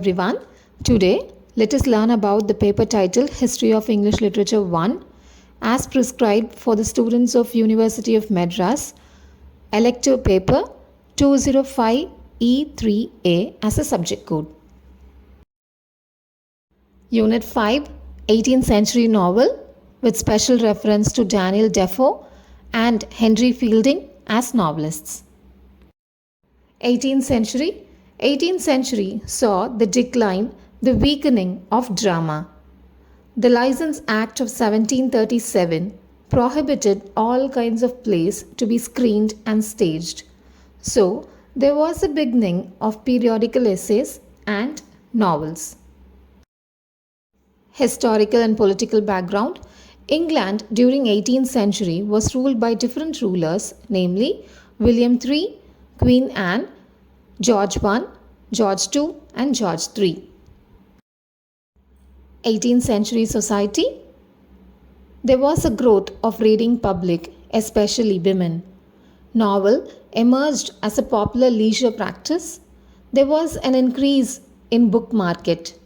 everyone. Today, let us learn about the paper titled History of English Literature 1 as prescribed for the students of University of Madras, elective paper 205E3A as a subject code. Unit 5, 18th century novel with special reference to Daniel Defoe and Henry Fielding as novelists. 18th century saw the decline, the weakening of drama. The License Act of 1737 prohibited all kinds of plays to be screened and staged. So, there was a beginning of periodical essays and novels. Historical and political background. England during 18th century was ruled by different rulers, namely William III, Queen Anne, George I, George II and George III. 18th century society. There was a growth of reading public, especially women. Novel emerged as a popular leisure practice. There was an increase in book market.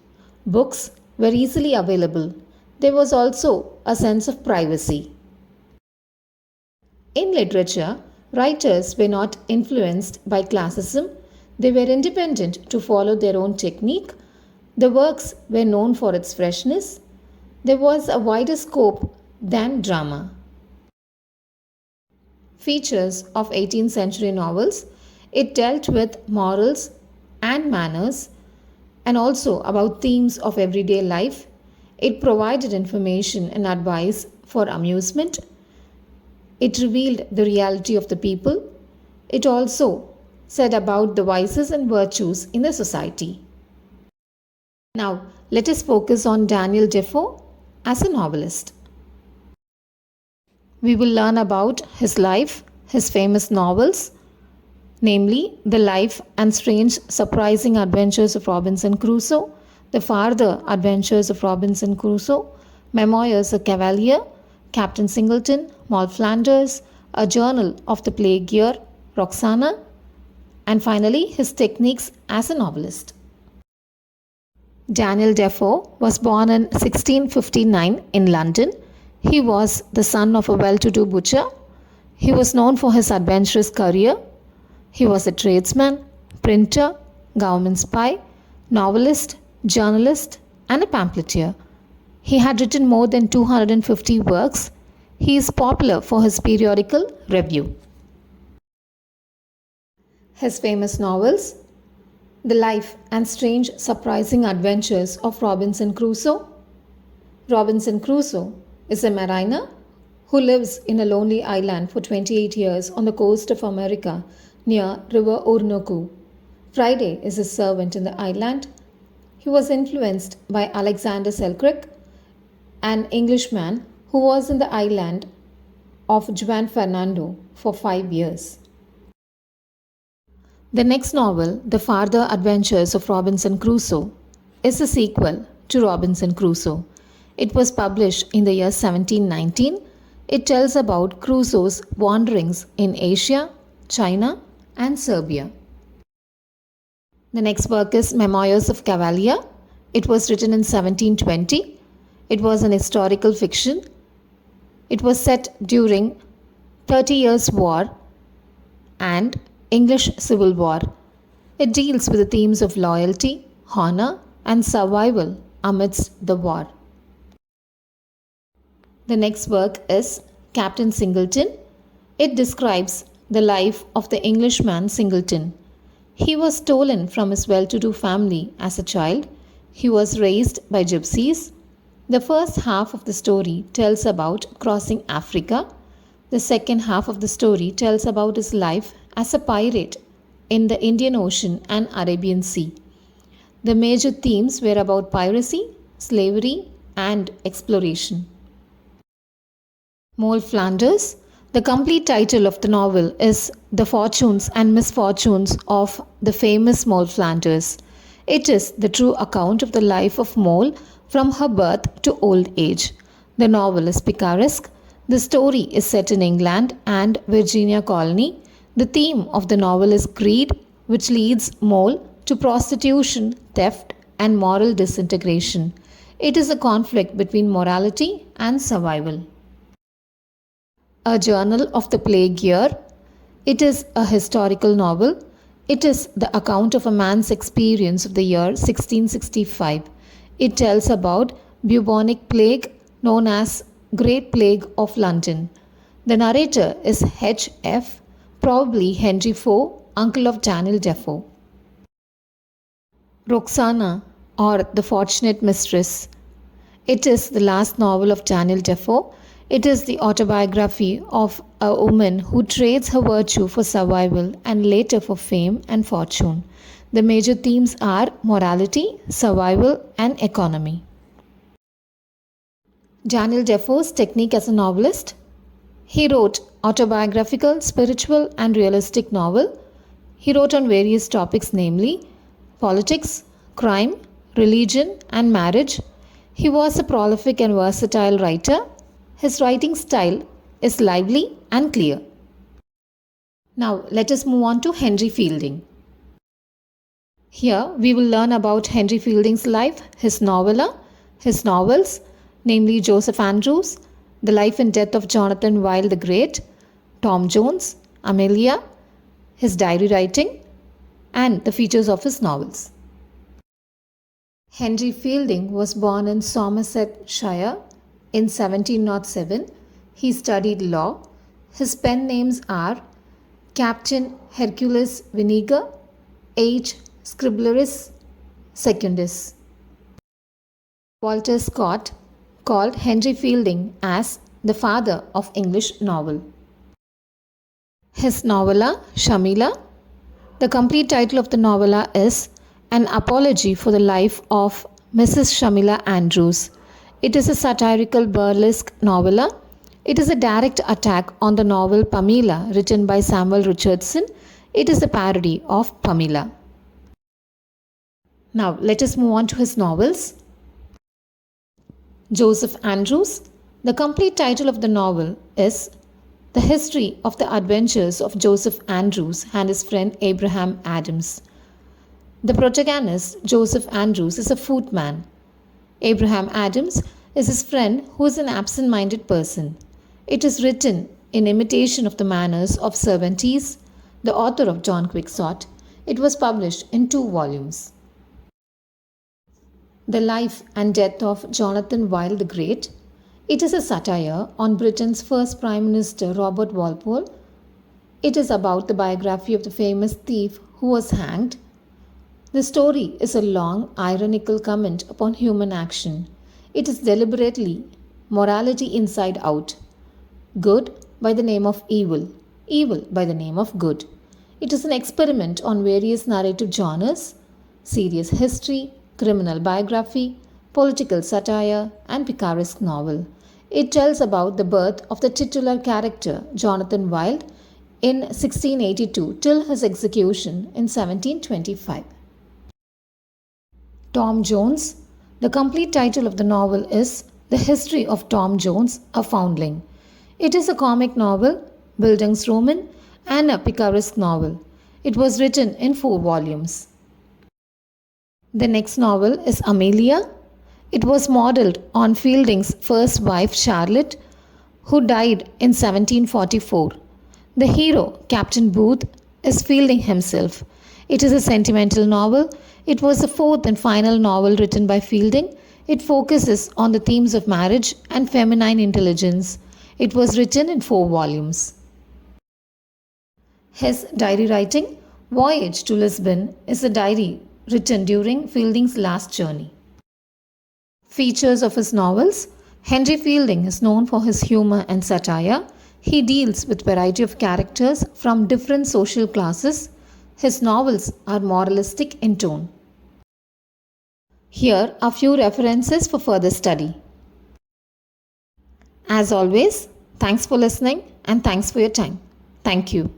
Books were easily available. There was also a sense of privacy. In literature, writers were not influenced by classism. They were independent to follow their own technique. The works were known for its freshness. There was a wider scope than drama. Features of 18th century novels. It dealt with morals and manners and also about themes of everyday life. It provided information and advice for amusement. It revealed the reality of the people. It also said about the vices and virtues in the society. Now, let us focus on Daniel Defoe as a novelist. We will learn about his life, his famous novels, namely The Life and Strange Surprising Adventures of Robinson Crusoe, The Farther Adventures of Robinson Crusoe, Memoirs of Cavalier, Captain Singleton, Moll Flanders, A Journal of the Plague Year, Roxana, and finally his techniques as a novelist. Daniel Defoe was born in 1659 in London. He was the son of a well-to-do butcher. He was known for his adventurous career. He was a tradesman, printer, government spy, novelist, journalist, and a pamphleteer. He had written more than 250 works. He is popular for his periodical review. His famous novels: The Life and Strange Surprising Adventures of Robinson Crusoe. Robinson Crusoe is a mariner who lives in a lonely island for 28 years on the coast of America near River Orinoco. Friday is his servant in the island. He was influenced by Alexander Selkirk, an Englishman who was in the island of Juan Fernando for 5 years. The next novel, The Farther Adventures of Robinson Crusoe, is a sequel to Robinson Crusoe. It was published in the year 1719. It tells about Crusoe's wanderings in Asia, China, and Serbia. The next work is Memoirs of Cavalier. It was written in 1720. It was an historical fiction. It was set during 30 Years' War and English Civil War. It deals with the themes of loyalty, honor, and survival amidst the war. The next work is Captain Singleton. It describes the life of the Englishman Singleton. He was stolen from his well-to-do family as a child. He was raised by gypsies. The first half of the story tells about crossing Africa. The second half of the story tells about his life as a pirate in the Indian Ocean and Arabian Sea. The major themes were about piracy, slavery, and exploration. Moll Flanders. The complete title of the novel is The Fortunes and Misfortunes of the Famous Moll Flanders. It is the true account of the life of Moll from her birth to old age. The novel is picaresque. The story is set in England and Virginia colony. The theme of the novel is greed, which leads Moll to prostitution, theft, and moral disintegration. It is a conflict between morality and survival. A Journal of the Plague Year. It is a historical novel. It is the account of a man's experience of the year 1665. It tells about bubonic plague known as Great Plague of London. The narrator is H.F., probably Henry Defoe, uncle of Daniel Defoe. Roxana, or The Fortunate Mistress. It is the last novel of Daniel Defoe. It is the autobiography of a woman who trades her virtue for survival and later for fame and fortune. The major themes are morality, survival, and economy. Daniel Defoe's technique as a novelist. He wrote autobiographical, spiritual, and realistic novel. He wrote on various topics, namely politics, crime, religion, and marriage. He was a prolific and versatile writer. His writing style is lively and clear. Now let us move on to Henry Fielding. Here we will learn about Henry Fielding's life, his novella, his novels, namely Joseph Andrews, The Life and Death of Jonathan Wild the Great, Tom Jones, Amelia, his diary writing, and the features of his novels. Henry Fielding was born in Somersetshire in 1707. He studied law. His pen names are Captain Hercules Vinegar, H. Scribblerus Secundus. Walter Scott called Henry Fielding as the father of English novel. His novella, Shamila. The complete title of the novella is An Apology for the Life of Mrs. Shamila Andrews. It is a satirical burlesque novella. It is a direct attack on the novel Pamela, written by Samuel Richardson. It is a parody of Pamela. Now let us move on to his novels. Joseph Andrews. The complete title of the novel is The History of the Adventures of Joseph Andrews and his friend Abraham Adams. The protagonist, Joseph Andrews, is a footman. Abraham Adams is his friend who is an absent-minded person. It is written in imitation of the manners of Cervantes, the author of John Quixote. It was published in 2 volumes. The Life and Death of Jonathan Wild the Great. It is a satire on Britain's first Prime Minister Robert Walpole. It is about the biography of the famous thief who was hanged. The story is a long, ironical comment upon human action. It is deliberately morality inside out. Good by the name of evil, evil by the name of good. It is an experiment on various narrative genres: serious history, criminal biography, political satire, and picaresque novel. It tells about the birth of the titular character Jonathan Wild in 1682 till his execution in 1725. Tom Jones. The complete title of the novel is The History of Tom Jones, a Foundling. It is a comic novel, Bildungsroman, and a picaresque novel. It was written in 4 volumes. The next novel is Amelia. It was modelled on Fielding's first wife Charlotte, who died in 1744. The hero, Captain Booth, is Fielding himself. It is a sentimental novel. It was the 4th and final novel written by Fielding. It focuses on the themes of marriage and feminine intelligence. It was written in 4 volumes. His diary writing, Voyage to Lisbon, is a diary written during Fielding's last journey. Features of his novels. Henry Fielding is known for his humor and satire. He deals with a variety of characters from different social classes. His novels are moralistic in tone. Here are few references for further study. As always, thanks for listening and thanks for your time. Thank you.